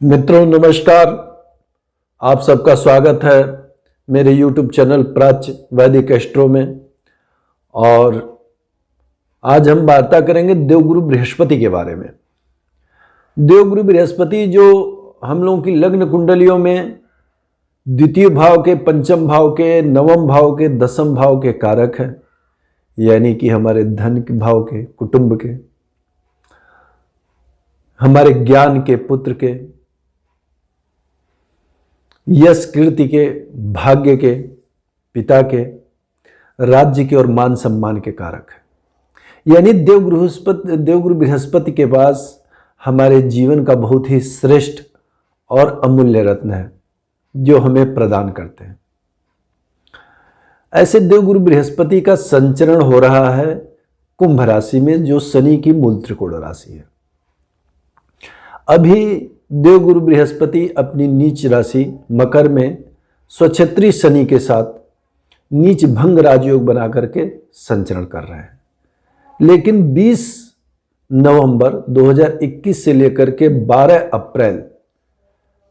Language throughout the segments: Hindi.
मित्रों नमस्कार। आप सबका स्वागत है मेरे YouTube चैनल प्राच्य वैदिक एस्ट्रो में। और आज हम वार्ता करेंगे देवगुरु बृहस्पति के बारे में। देवगुरु बृहस्पति जो हम लोगों की लग्न कुंडलियों में द्वितीय भाव के, पंचम भाव के, नवम भाव के, दसम भाव के कारक हैं, यानी कि हमारे धन के भाव के, कुटुंब के, हमारे ज्ञान के, पुत्र के, यश कीर्ति के, भाग्य के, पिता के, राज्य के और मान सम्मान के कारक है। यानी देवगुरु बृहस्पति के पास हमारे जीवन का बहुत ही श्रेष्ठ और अमूल्य रत्न है जो हमें प्रदान करते हैं। ऐसे देवगुरु बृहस्पति का संचरण हो रहा है कुंभ राशि में, जो शनि की मूल त्रिकोण राशि है। अभी देवगुरु बृहस्पति अपनी नीच राशि मकर में स्वक्षेत्री शनि के साथ नीच भंग राजयोग बना करके संचरण कर रहे हैं। लेकिन 20 नवंबर 2021 से लेकर के 12 अप्रैल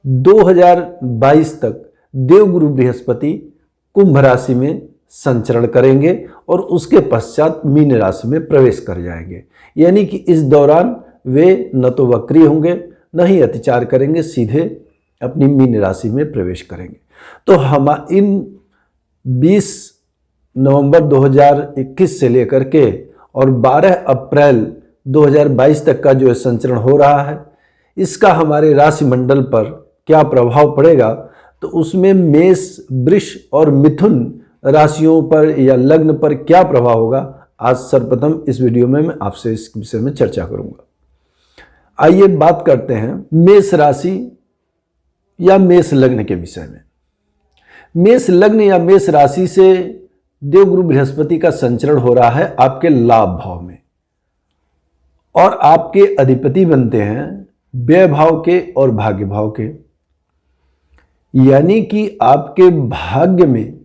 2022 तक देवगुरु बृहस्पति कुंभ राशि में संचरण करेंगे और उसके पश्चात मीन राशि में प्रवेश कर जाएंगे। यानी कि इस दौरान वे न तो वक्री होंगे न ही अतिचार करेंगे, सीधे अपनी मीन राशि में प्रवेश करेंगे। तो हम इन 20 नवंबर 2021 से लेकर के और 12 अप्रैल 2022 तक का जो संचरण हो रहा है, इसका हमारे राशि मंडल पर क्या प्रभाव पड़ेगा, तो उसमें मेष, वृष और मिथुन राशियों पर या लग्न पर क्या प्रभाव होगा, आज सर्वप्रथम इस वीडियो में मैं आपसे इस विषय में चर्चा करूंगा। आइए बात करते हैं मेष राशि या मेष लग्न के विषय में। मेष लग्न या मेष राशि से देवगुरु बृहस्पति का संचरण हो रहा है आपके लाभ भाव में, और आपके अधिपति बनते हैं व्यय भाव के और भाग्य भाव के। यानी कि आपके भाग्य में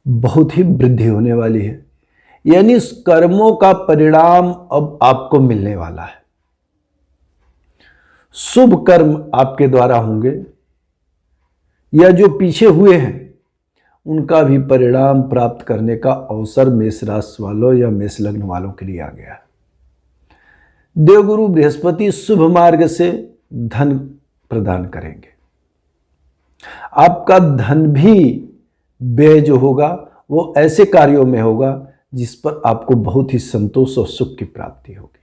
बहुत ही वृद्धि होने वाली है। यानी कर्मों का परिणाम अब आपको मिलने वाला है। शुभ कर्म आपके द्वारा होंगे, या जो पीछे हुए हैं उनका भी परिणाम प्राप्त करने का अवसर मेष राशि वालों या मेष लग्न वालों के लिए आ गया है। देवगुरु बृहस्पति शुभ मार्ग से धन प्रदान करेंगे। आपका धन भी व्यय जो होगा वो ऐसे कार्यों में होगा जिस पर आपको बहुत ही संतोष और सुख की प्राप्ति होगी।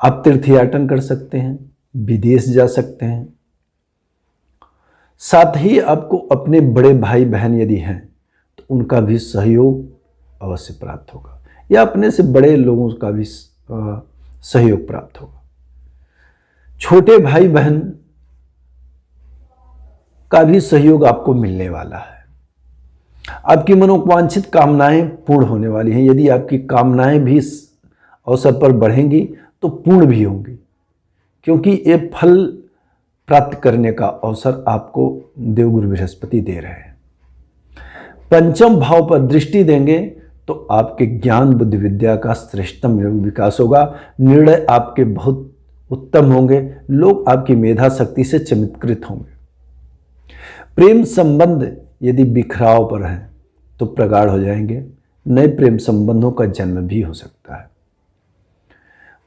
आप तीर्थयाटन कर सकते हैं, विदेश जा सकते हैं। साथ ही आपको अपने बड़े भाई बहन यदि हैं तो उनका भी सहयोग अवश्य प्राप्त होगा, या अपने से बड़े लोगों का भी सहयोग प्राप्त होगा। छोटे भाई बहन का भी सहयोग आपको मिलने वाला है। आपकी मनोवांछित कामनाएं पूर्ण होने वाली हैं। यदि आपकी कामनाएं भी इस अवसर पर बढ़ेंगी तो पूर्ण भी होंगी, क्योंकि ये फल प्राप्त करने का अवसर आपको देवगुरु बृहस्पति दे रहे हैं। पंचम भाव पर दृष्टि देंगे तो आपके ज्ञान बुद्धि विद्या का श्रेष्ठतम विकास होगा। निर्णय आपके बहुत उत्तम होंगे। लोग आपकी मेधा शक्ति से चमत्कृत होंगे। प्रेम संबंध यदि बिखराव पर हैं तो प्रगाढ़ हो जाएंगे। नए प्रेम संबंधों का जन्म भी हो सकता है।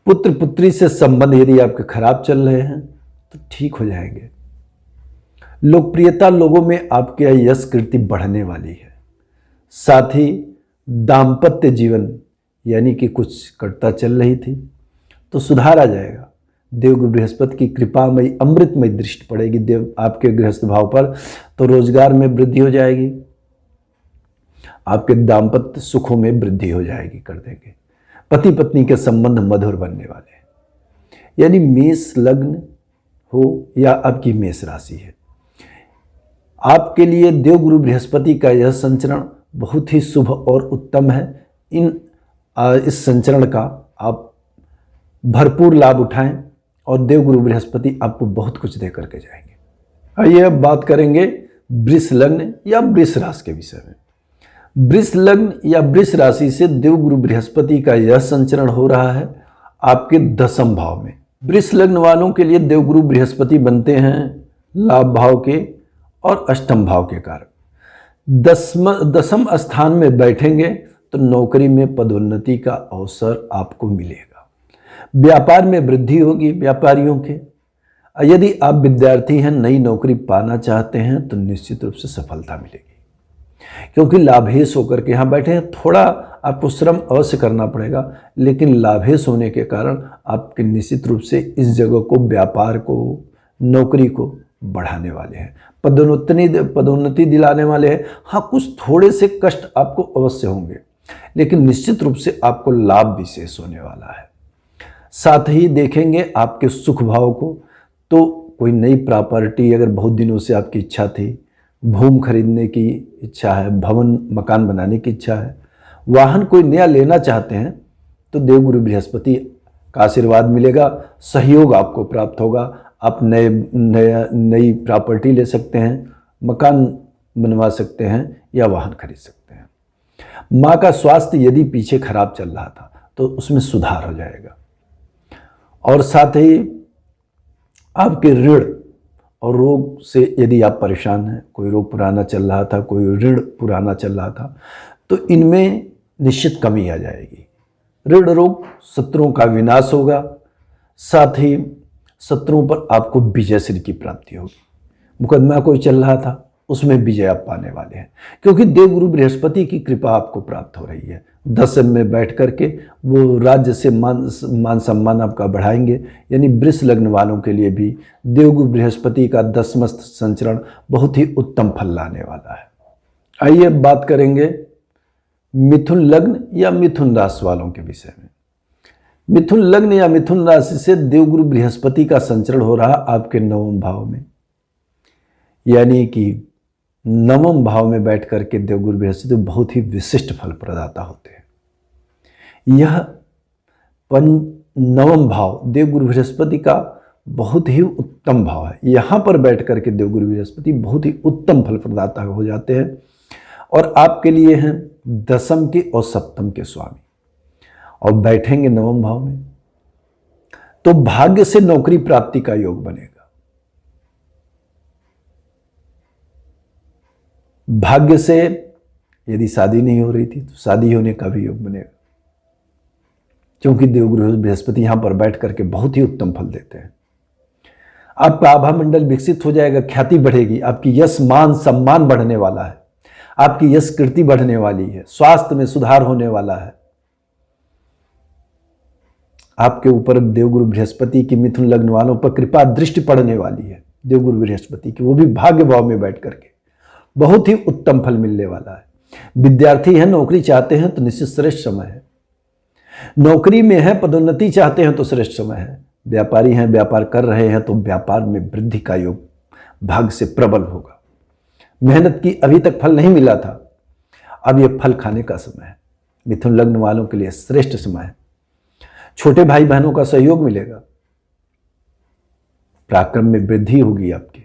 पुत्र पुत्री से संबंध यदि आपके खराब चल रहे हैं तो ठीक हो जाएंगे। लोकप्रियता लोगों में आपके यश कीर्ति बढ़ने वाली है। साथ ही दाम्पत्य जीवन यानी कि कुछ कटुता चल रही थी तो सुधार आ जाएगा। देवगुरु बृहस्पति की कृपामयी अमृतमय दृष्टि पड़ेगी देव आपके गृहस्थ भाव पर, तो रोजगार में वृद्धि हो जाएगी। आपके दाम्पत्य सुखों में वृद्धि हो जाएगी, कर देंगे। पति पत्नी के संबंध मधुर बनने वाले हैं। यानी मेष लग्न हो या आपकी मेष राशि है, आपके लिए देवगुरु बृहस्पति का यह संचरण बहुत ही शुभ और उत्तम है। इस संचरण का आप भरपूर लाभ उठाएं और देवगुरु बृहस्पति आपको बहुत कुछ दे करके जाएंगे। आइए अब बात करेंगे वृष लग्न या वृष राशि के विषय में। वृष लग्न या वृष राशि से देवगुरु बृहस्पति का यह संचरण हो रहा है आपके दसम भाव में। वृष लग्न वालों के लिए देवगुरु बृहस्पति बनते हैं लाभ भाव के और अष्टम भाव के कारण। दसम स्थान में बैठेंगे तो नौकरी में पदोन्नति का अवसर आपको मिलेगा। व्यापार में वृद्धि होगी व्यापारियों के। यदि आप विद्यार्थी हैं, नई नौकरी पाना चाहते हैं तो निश्चित रूप से सफलता मिलेगी, क्योंकि लाभेश होकर के यहाँ बैठे हैं। थोड़ा आपको श्रम अवश्य करना पड़ेगा, लेकिन लाभेश होने के कारण आपके निश्चित रूप से इस जगह को, व्यापार को, नौकरी को बढ़ाने वाले हैं, पदोन्नति दिलाने वाले हैं। हाँ, कुछ थोड़े से कष्ट आपको अवश्य होंगे, लेकिन निश्चित रूप से आपको लाभ विशेष होने वाला है। साथ ही देखेंगे आपके सुख भाव को, तो कोई नई प्रॉपर्टी, अगर बहुत दिनों से आपकी इच्छा थी, भूमि खरीदने की इच्छा है, भवन मकान बनाने की इच्छा है, वाहन कोई नया लेना चाहते हैं, तो देवगुरु बृहस्पति का आशीर्वाद मिलेगा, सहयोग आपको प्राप्त होगा। आप नई प्रॉपर्टी ले सकते हैं, मकान बनवा सकते हैं या वाहन खरीद सकते हैं। माँ का स्वास्थ्य यदि पीछे खराब चल रहा था तो उसमें सुधार हो जाएगा। और साथ ही आपके ऋण और रोग से यदि आप परेशान हैं, कोई रोग पुराना चल रहा था, कोई ऋण पुराना चल रहा था, तो इनमें निश्चित कमी आ जाएगी। ऋण रोग शत्रुओं का विनाश होगा, साथ ही शत्रुओं पर आपको विजय श्री की प्राप्ति होगी। मुकदमा कोई चल रहा था उसमें विजय आप पाने वाले हैं, क्योंकि देवगुरु बृहस्पति की कृपा आपको प्राप्त हो रही है। दसम में बैठ करके वो राज्य से मान सम्मान आपका बढ़ाएंगे। यानी वृष लग्न वालों के लिए भी देवगुरु बृहस्पति का दसमस्त संचरण बहुत ही उत्तम फल लाने वाला है। आइए बात करेंगे मिथुन लग्न या मिथुन राशि वालों के विषय में। मिथुन लग्न या मिथुन राशि से देवगुरु बृहस्पति का संचरण हो रहा आपके नवम भाव में, यानी कि नवम भाव में बैठ करके देवगुरु बृहस्पति बहुत ही विशिष्ट फल प्रदाता होते हैं। यह नवम भाव देवगुरु बृहस्पति का बहुत ही उत्तम भाव है। यहाँ पर बैठ करके देवगुरु बृहस्पति बहुत ही उत्तम फल प्रदाता हो जाते हैं और आपके लिए हैं दसम के और सप्तम के स्वामी, और बैठेंगे नवम भाव में तो भाग्य से नौकरी प्राप्ति का योग बनेगा। भाग्य से यदि शादी नहीं हो रही थी तो शादी होने का भी योग बनेगा, क्योंकि देवगुरु बृहस्पति यहां पर बैठ करके बहुत ही उत्तम फल देते हैं। आपका आभा मंडल विकसित हो जाएगा, ख्याति बढ़ेगी, आपकी यश मान सम्मान बढ़ने वाला है, आपकी यश कीर्ति बढ़ने वाली है, स्वास्थ्य में सुधार होने वाला है। आपके ऊपर देवगुरु बृहस्पति की मिथुन लग्न वालों पर कृपा दृष्टि पड़ने वाली है देवगुरु बृहस्पति की, वो भी भाग्य भाव में बैठ करके बहुत ही उत्तम फल मिलने वाला है। विद्यार्थी हैं, नौकरी चाहते हैं तो निश्चित श्रेष्ठ समय है। नौकरी में है, पदोन्नति चाहते हैं तो श्रेष्ठ समय है। व्यापारी हैं, व्यापार कर रहे हैं तो व्यापार में वृद्धि का योग भाग्य से प्रबल होगा। मेहनत की अभी तक फल नहीं मिला था, अब यह फल खाने का समय है। मिथुन लग्न वालों के लिए श्रेष्ठ समय है। छोटे भाई बहनों का सहयोग मिलेगा, पराक्रम में वृद्धि होगी आपकी।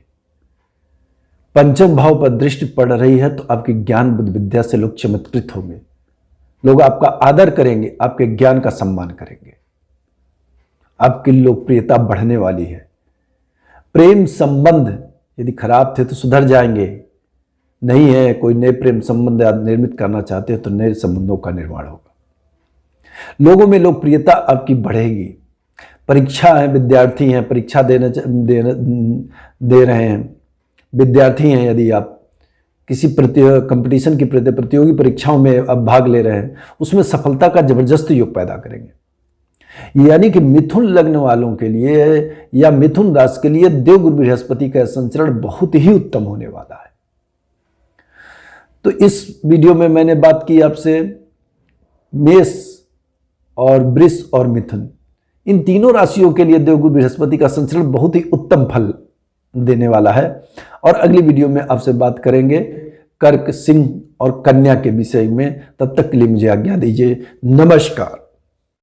पंचम भाव पर दृष्टि पड़ रही है तो आपकी ज्ञान बुद्धि विद्या से लोग चमत्कृत होंगे, लोग आपका आदर करेंगे, आपके ज्ञान का सम्मान करेंगे, आपकी लोकप्रियता बढ़ने वाली है। प्रेम संबंध यदि खराब थे तो सुधर जाएंगे, नहीं है कोई नए प्रेम संबंध निर्मित करना चाहते हैं तो नए संबंधों का निर्माण होगा। लोगों में लोकप्रियता आपकी बढ़ेगी। परीक्षा है, विद्यार्थी हैं, परीक्षा दे रहे हैं, विद्यार्थी हैं, यदि आप किसी कंपटीशन की प्रतियोगी परीक्षाओं में अब भाग ले रहे हैं, उसमें सफलता का जबरदस्त योग पैदा करेंगे। यानी कि मिथुन लग्न वालों के लिए या मिथुन राशि के लिए देवगुरु बृहस्पति का संचरण बहुत ही उत्तम होने वाला है। तो इस वीडियो में मैंने बात की आपसे मेष और वृष और मिथुन, इन तीनों राशियों के लिए देवगुरु बृहस्पति का संचरण बहुत ही उत्तम फल देने वाला है। और अगली वीडियो में आपसे बात करेंगे कर्क, सिंह और कन्या के विषय में। तब तक के लिए मुझे आज्ञा दीजिए। नमस्कार।